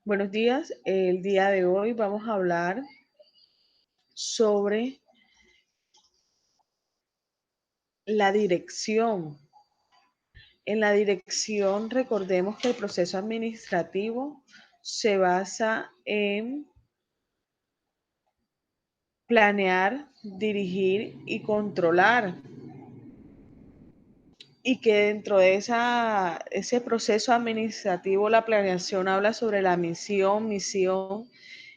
Buenos días. El día de hoy vamos a hablar sobre la dirección. En la dirección, recordemos que el proceso administrativo se basa en planear, dirigir y controlar. Y que dentro de ese proceso administrativo, la planeación habla sobre la misión,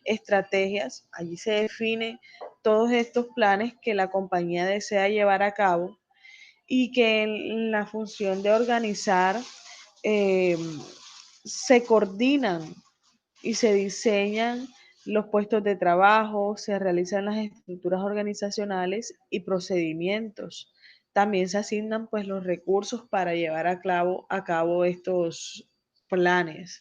estrategias. Allí se define todos estos planes que la compañía desea llevar a cabo y que en la función de organizar eh, se coordinan y se diseñan los puestos de trabajo, se realizan las estructuras organizacionales y procedimientos. También se asignan pues los recursos para llevar a cabo estos planes.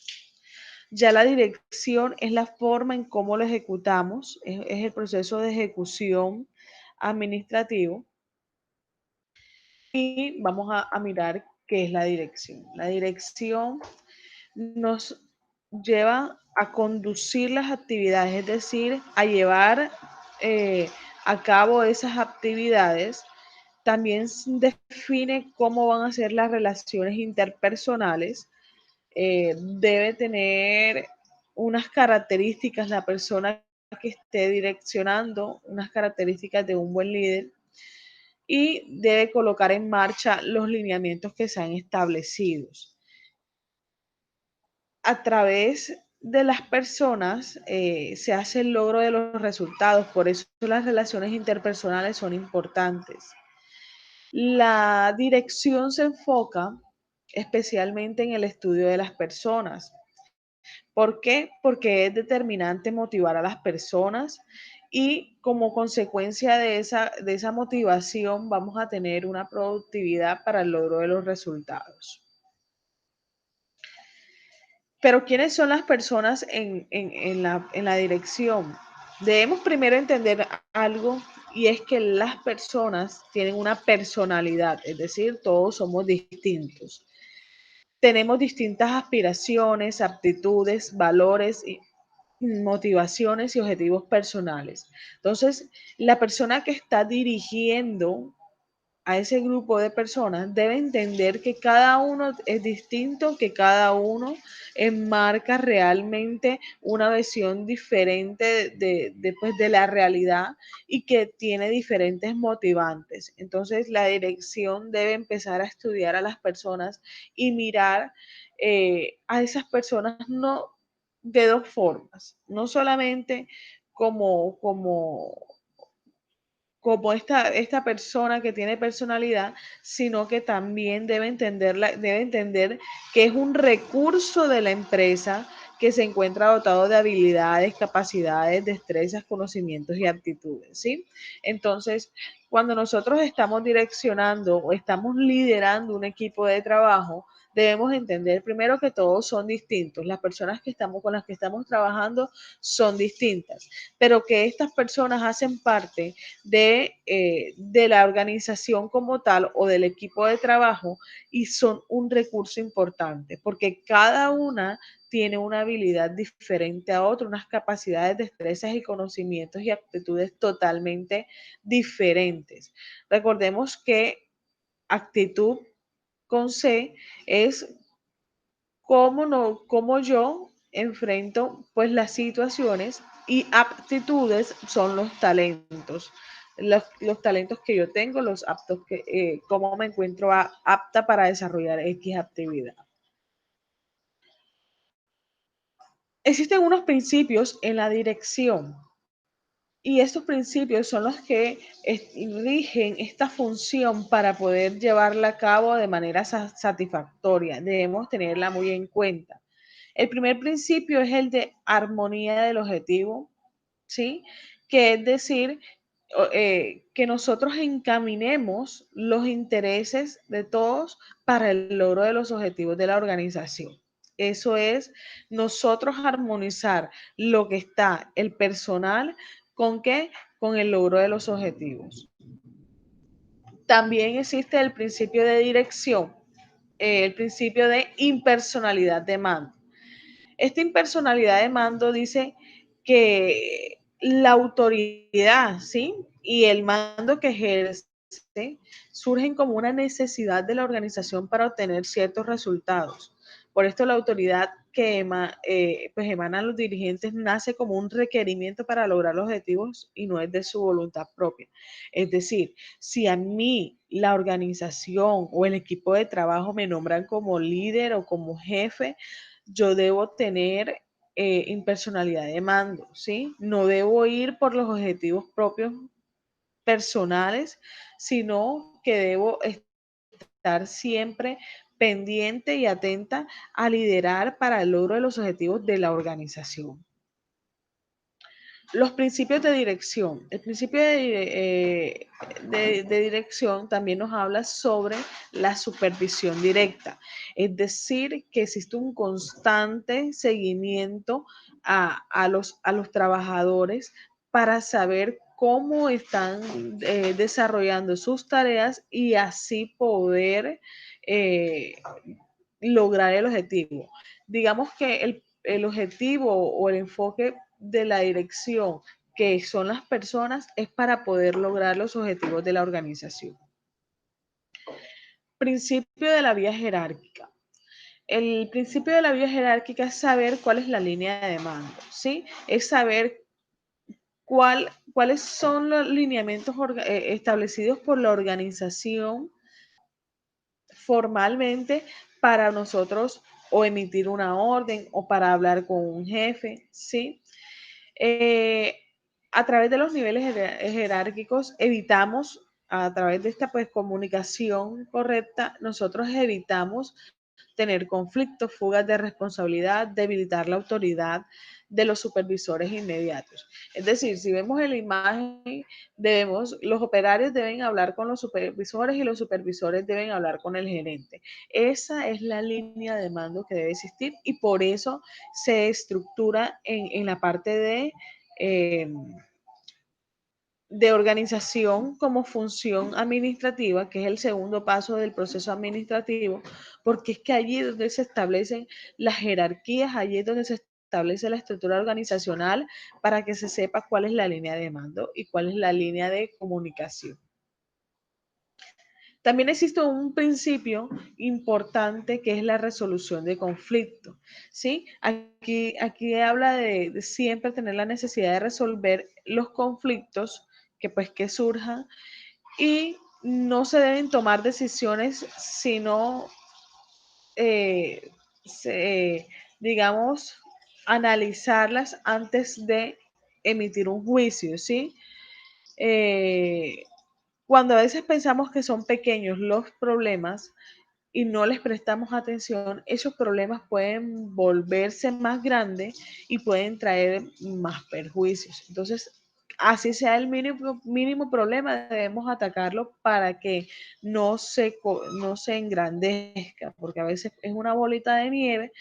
Ya la dirección es la forma en cómo lo ejecutamos, es el proceso de ejecución administrativo. Y vamos a mirar qué es la dirección. La dirección nos lleva a conducir las actividades, es decir, a llevar eh, a cabo esas actividades. También define cómo van a ser las relaciones interpersonales. Debe tener unas características la persona que esté direccionando, unas características de un buen líder, y debe colocar en marcha los lineamientos que se han establecido. A través de las personas se hace el logro de los resultados, por eso las relaciones interpersonales son importantes. La dirección se enfoca especialmente en el estudio de las personas. ¿Por qué? Porque es determinante motivar a las personas y como consecuencia de esa motivación vamos a tener una productividad para el logro de los resultados. Pero ¿quiénes son las personas en la dirección? Debemos primero entender algo, y es que las personas tienen una personalidad, es decir, todos somos distintos. Tenemos distintas aspiraciones, aptitudes, valores, y motivaciones y objetivos personales. Entonces, la persona que está dirigiendo a ese grupo de personas debe entender que cada uno es distinto, que cada uno enmarca realmente una visión diferente pues, de la realidad y que tiene diferentes motivantes. Entonces la dirección debe empezar a estudiar a las personas y mirar a esas personas no de dos formas, no solamente como como esta persona que tiene personalidad, sino que también debe entender que es un recurso de la empresa que se encuentra dotado de habilidades, capacidades, destrezas, conocimientos y aptitudes, ¿sí? Entonces, cuando nosotros estamos direccionando o estamos liderando un equipo de trabajo, debemos entender primero que todos son distintos. Las personas que estamos con las que estamos trabajando son distintas, pero que estas personas hacen parte de la organización como tal o del equipo de trabajo y son un recurso importante porque cada una tiene una habilidad diferente a otra, unas capacidades, destrezas y conocimientos y aptitudes totalmente diferentes. Recordemos que actitud con C es cómo, no, cómo yo enfrento pues las situaciones, y aptitudes son los talentos. Los talentos que yo tengo, los aptos cómo me encuentro apta para desarrollar X actividad. Existen unos principios en la dirección y estos principios son los que rigen esta función para poder llevarla a cabo de manera satisfactoria. Debemos tenerla muy en cuenta. El primer principio es el de armonía del objetivo, ¿sí? Que es decir, que nosotros encaminemos los intereses de todos para el logro de los objetivos de la organización. Eso es nosotros armonizar lo que está el personal con qué, con el logro de los objetivos. También existe el principio de dirección, el principio de impersonalidad de mando. Esta impersonalidad de mando dice que la autoridad, ¿sí? Y el mando que ejerce surgen como una necesidad de la organización para obtener ciertos resultados. Por esto la autoridad que pues emanan los dirigentes nace como un requerimiento para lograr los objetivos y no es de su voluntad propia. Es decir, si a mí la organización o el equipo de trabajo me nombran como líder o como jefe, yo debo tener impersonalidad de mando, ¿sí? No debo ir por los objetivos propios personales, sino que debo estar siempre pendiente y atenta a liderar para el logro de los objetivos de la organización. Los principios de dirección. El principio de dirección también nos habla sobre la supervisión directa, es decir, que existe un constante seguimiento a los trabajadores para saber cómo están desarrollando sus tareas y así poder eh, lograr el objetivo. Digamos que el objetivo o el enfoque de la dirección, que son las personas, es para poder lograr los objetivos de la organización. Principio de la vía jerárquica. El principio de la vía jerárquica es saber cuál es la línea de mando, ¿sí? Es saber cuáles son los lineamientos establecidos por la organización formalmente para nosotros o emitir una orden o para hablar con un jefe, ¿sí? Eh, a través de los niveles jerárquicos evitamos, a través de esta pues comunicación correcta, nosotros evitamos tener conflictos, fugas de responsabilidad, debilitar la autoridad de los supervisores inmediatos. Es decir, si vemos en la imagen, los operarios deben hablar con los supervisores y los supervisores deben hablar con el gerente. Esa es la línea de mando que debe existir y por eso se estructura en la parte eh, de organización como función administrativa, que es el segundo paso del proceso administrativo, porque es que allí es donde se establecen las jerarquías, allí es donde se establece la estructura organizacional para que se sepa cuál es la línea de mando y cuál es la línea de comunicación. También existe un principio importante que es la resolución de conflictos, ¿sí? Aquí habla de siempre tener la necesidad de resolver los conflictos que surjan y no se deben tomar decisiones sino, eh, se, digamos, analizarlas antes de emitir un juicio, ¿sí? Eh, Cuando a veces pensamos que son pequeños los problemas y no les prestamos atención, esos problemas pueden volverse más grandes y pueden traer más perjuicios. Entonces, así sea el mínimo problema, debemos atacarlo para que no se engrandezca, porque a veces es una bolita de nieve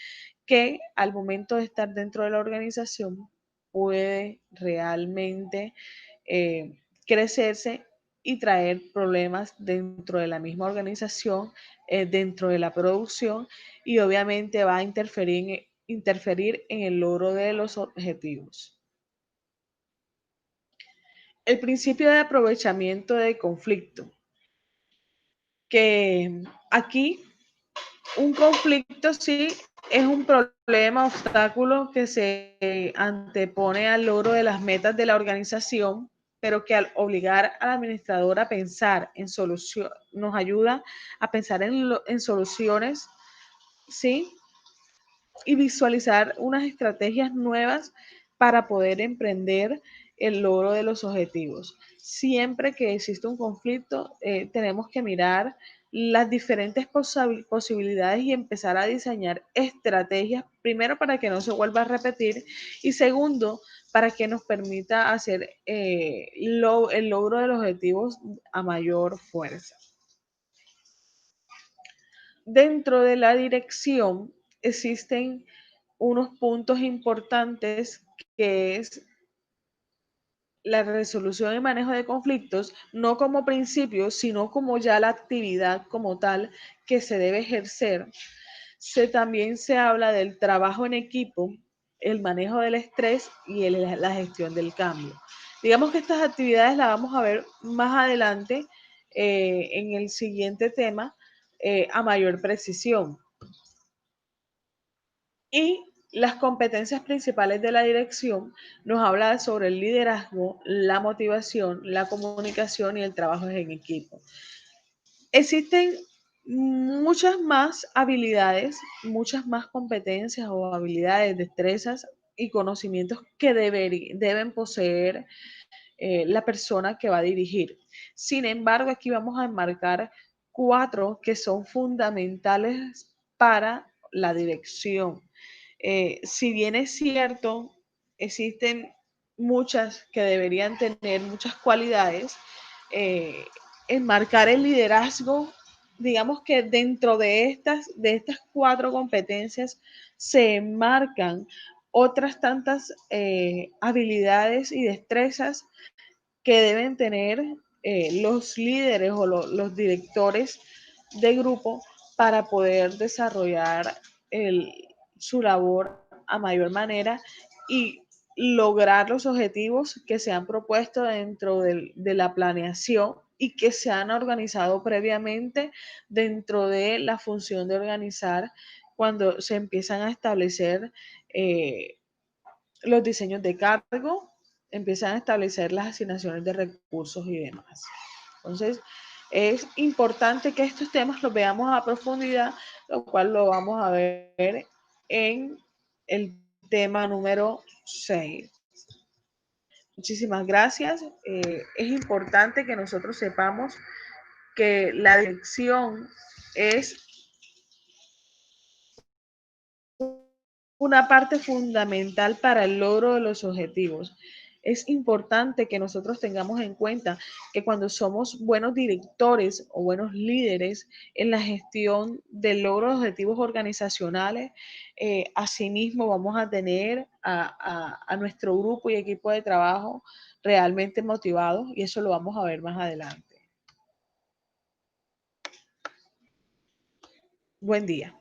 que al momento de estar dentro de la organización puede realmente crecerse y traer problemas dentro de la misma organización, dentro de la producción y obviamente va a interferir en el logro de los objetivos. El principio de aprovechamiento de conflicto, que aquí un conflicto sí es un problema, obstáculo que se antepone al logro de las metas de la organización, pero que al obligar al administrador a pensar en solución, nos ayuda a pensar en soluciones, ¿sí? Y visualizar unas estrategias nuevas para poder emprender el logro de los objetivos. Siempre que existe un conflicto, tenemos que mirar las diferentes posibilidades y empezar a diseñar estrategias, primero para que no se vuelva a repetir y segundo, para que nos permita hacer el logro de los objetivos a mayor fuerza. Dentro de la dirección existen unos puntos importantes que es la resolución y manejo de conflictos, no como principio, sino como ya la actividad como tal que se debe ejercer. También se habla del trabajo en equipo, el manejo del estrés y la gestión del cambio. Digamos que estas actividades las vamos a ver más adelante en el siguiente tema a mayor precisión. Y las competencias principales de la dirección nos habla sobre el liderazgo, la motivación, la comunicación y el trabajo en equipo. Existen muchas más habilidades, muchas más competencias o habilidades, destrezas y conocimientos que deben poseer la persona que va a dirigir. Sin embargo, aquí vamos a enmarcar 4 que son fundamentales para la dirección. Si bien es cierto, existen muchas que deberían tener muchas cualidades, eh, enmarcar el liderazgo, digamos que dentro de estas 4 competencias se enmarcan otras tantas habilidades y destrezas que deben tener los líderes o los directores de grupo para poder desarrollar el, su labor a mayor manera y lograr los objetivos que se han propuesto dentro de la planeación y que se han organizado previamente dentro de la función de organizar cuando se empiezan a establecer los diseños de cargo, empiezan a establecer las asignaciones de recursos y demás. Entonces, es importante que estos temas los veamos a profundidad, lo cual lo vamos a ver en el tema número 6. Muchísimas gracias. Es importante que nosotros sepamos que la dirección es una parte fundamental para el logro de los objetivos. Es importante que nosotros tengamos en cuenta que cuando somos buenos directores o buenos líderes en la gestión del logro de objetivos organizacionales, asimismo vamos a tener a nuestro grupo y equipo de trabajo realmente motivados y eso lo vamos a ver más adelante. Buen día.